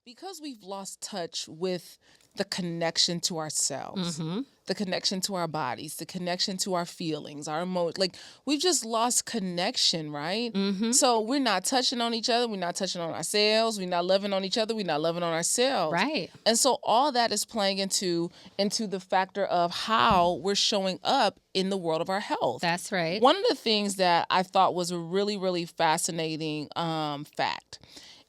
Because we've lost touch with the connection to ourselves, the connection to our bodies, the connection to our feelings, our emotions, like we've just lost connection, right? So we're not touching on each other, we're not touching on ourselves, we're not loving on each other, we're not loving on ourselves. Right. And so all that is playing into the factor of how we're showing up in the world of our health. That's right. One of the things that I thought was a really, really fascinating fact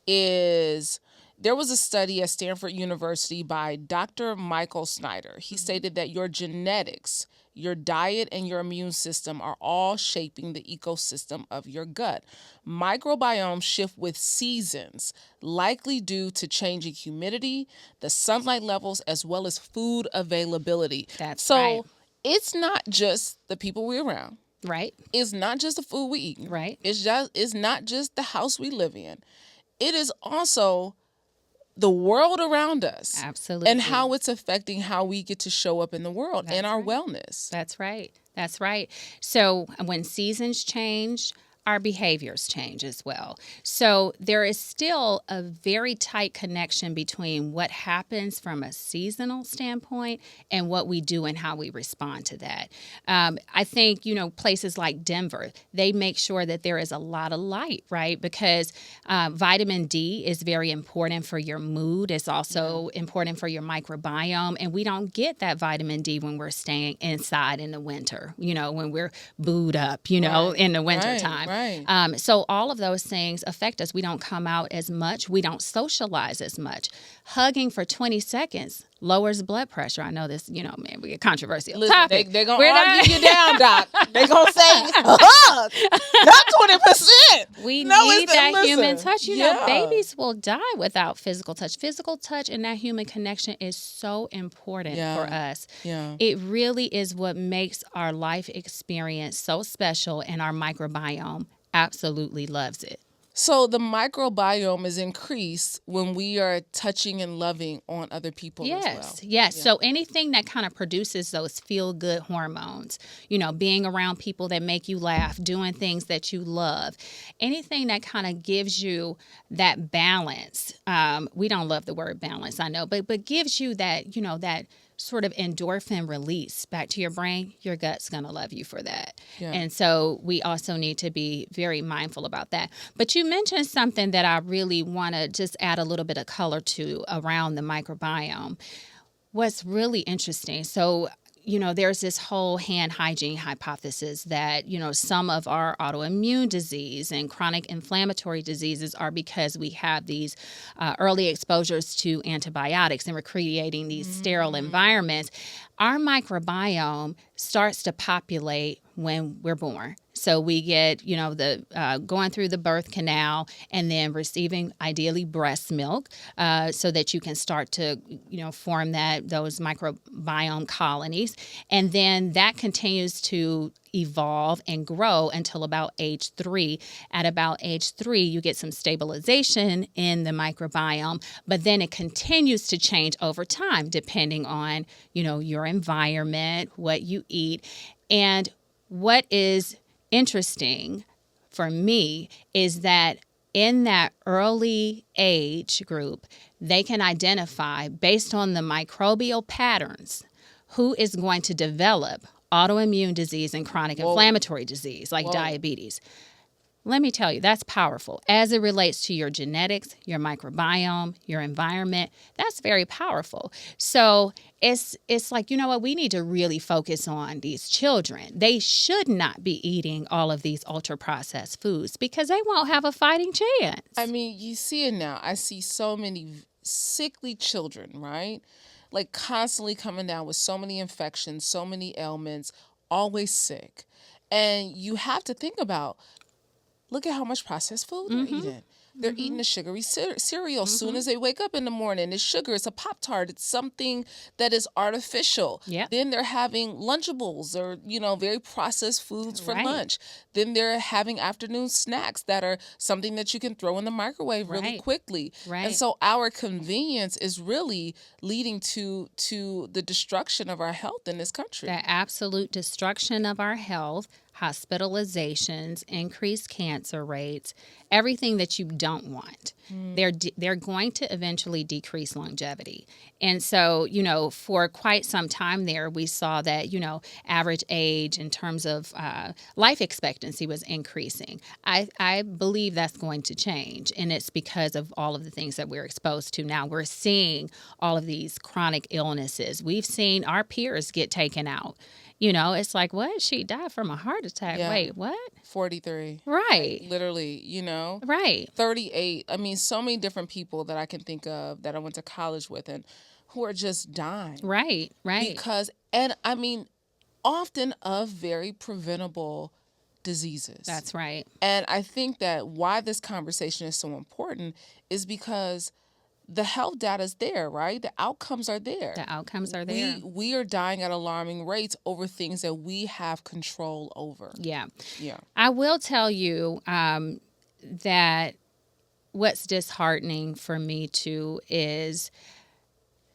is there was a study at Stanford University by Dr. Michael Snyder. He stated that your genetics, your diet, and your immune system are all shaping the ecosystem of your gut. Microbiomes shift with seasons, likely due to changing humidity, the sunlight levels, as well as food availability. That's so right. it's not just the people we're around. Right. It's not just the food we eat. Right. It's not just the house we live in. It is also the world around us. Absolutely. And how it's affecting how we get to show up in the world and our wellness. That's right. That's right. So when seasons change, our behaviors change as well. So there is still a very tight connection between what happens from a seasonal standpoint and what we do and how we respond to that. I think, places like Denver, they make sure that there is a lot of light, right? Because vitamin D is very important for your mood. It's also important for your microbiome. And we don't get that vitamin D when we're staying inside in the winter, when we're booed up, in the wintertime. Right. So all of those things affect us. We don't come out as much. We don't socialize as much. Hugging for 20 seconds lowers blood pressure. I know this, we get controversial topic. They're going to argue you down, Doc. They're going to say, hug, not 20%. We need that human touch. Yeah. Babies will die without physical touch. Physical touch and that human connection is so important for us. Yeah. It really is what makes our life experience so special, and our microbiome absolutely loves it. So the microbiome is increased when we are touching and loving on other people as well. Yes. So anything that kind of produces those feel-good hormones, being around people that make you laugh, doing things that you love, anything that kind of gives you that balance. We don't love the word balance, I know, but gives you that, that sort of endorphin release back to your brain, your gut's going to love you for that. Yeah. And so we also need to be very mindful about that. But you mentioned something that I really want to just add a little bit of color to around the microbiome. What's really interesting, so there's this whole hand hygiene hypothesis that, some of our autoimmune disease and chronic inflammatory diseases are because we have these early exposures to antibiotics and we're creating these sterile environments. Our microbiome starts to populate when we're born. So we get, going through the birth canal and then receiving ideally breast milk so that you can start to, form those microbiome colonies. And then that continues to evolve and grow until about age 3. At about age 3, you get some stabilization in the microbiome, but then it continues to change over time depending on, your environment, what you eat. And what is interesting for me is that in that early age group, they can identify based on the microbial patterns who is going to develop autoimmune disease and chronic inflammatory disease like diabetes. Let me tell you, that's powerful. As it relates to your genetics, your microbiome, your environment, that's very powerful. So it's like, we need to really focus on these children. They should not be eating all of these ultra-processed foods because they won't have a fighting chance. I mean, you see it now. I see so many sickly children, right? Like constantly coming down with so many infections, so many ailments, always sick. And you have to think about, look at how much processed food they're eating. They're eating a sugary cereal as soon as they wake up in the morning. It's sugar. It's a Pop-Tart. It's something that is artificial. Yep. Then they're having Lunchables or, very processed foods for lunch. Then they're having afternoon snacks that are something that you can throw in the microwave really quickly. Right. And so our convenience is really leading to the destruction of our health in this country. The absolute destruction of our health. hospitalizations, increased cancer rates, everything that you don't want. They're going to eventually decrease longevity. And so, for quite some time there, we saw that, average age in terms of life expectancy was increasing. I believe that's going to change, and it's because of all of the things that we're exposed to now. We're seeing all of these chronic illnesses. We've seen our peers get taken out. It's like, what? She died from a heart attack. Yeah. Wait, what? 43. Right. Literally, Right. 38. I mean, so many different people that I can think of that I went to college with and who are just dying. Right. Because, and I mean, often of very preventable diseases. That's right. And I think that why this conversation is so important is because the health data is there, right? The outcomes are there. The outcomes are there. We are dying at alarming rates over things that we have control over. Yeah. Yeah. I will tell you that what's disheartening for me too is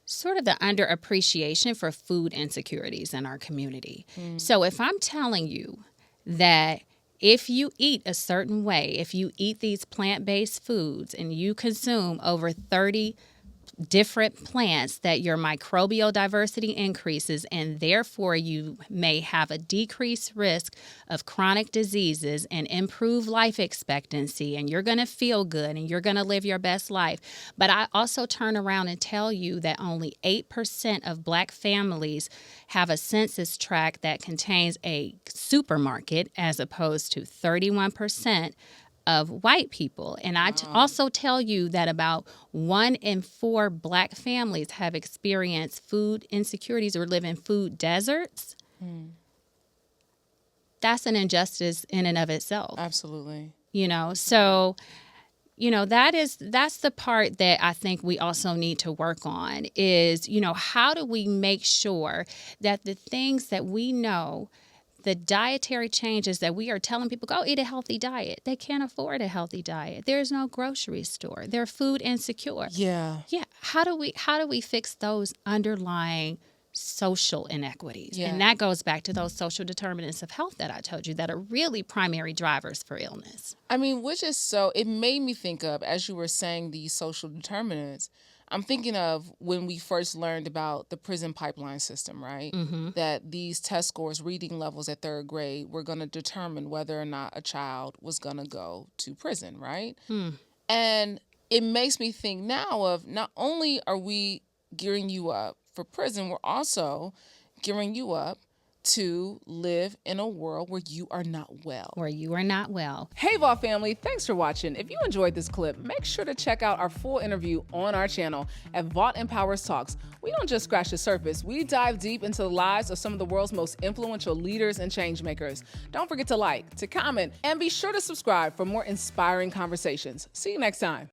sort of the underappreciation for food insecurities in our community. So if I'm telling you that if you eat a certain way, if you eat these plant-based foods and you consume over 30 different plants, that your microbial diversity increases, and therefore you may have a decreased risk of chronic diseases and improve life expectancy, and you're going to feel good and you're going to live your best life. But I also turn around and tell you that only 8% of Black families have a census tract that contains a supermarket, as opposed to 31% of white people. And I also tell you that about 1 in 4 Black families have experienced food insecurities or live in food deserts. That's an injustice in and of itself. Absolutely. So, that's the part that I think we also need to work on is, how do we make sure that the things that we know, the dietary changes that we are telling people, go eat a healthy diet. They can't afford a healthy diet. There's no grocery store. They're food insecure. Yeah. Yeah. How do we fix those underlying social inequities? Yeah. And that goes back to those social determinants of health that I told you that are really primary drivers for illness. I mean, it made me think of, as you were saying, these social determinants, I'm thinking of when we first learned about the prison pipeline system, right? That these test scores, reading levels at 3rd grade, were going to determine whether or not a child was going to go to prison, right? And it makes me think now of, not only are we gearing you up for prison, we're also gearing you up to live in a world where you are not well. Hey, Vaugh family, thanks for watching. If you enjoyed this clip, make sure to check out our full interview on our channel at Vaugh Empowers Talks. We don't just scratch the surface. We dive deep into the lives of some of the world's most influential leaders and change makers. Don't forget to like, to comment, and be sure to subscribe for more inspiring conversations. See you next time.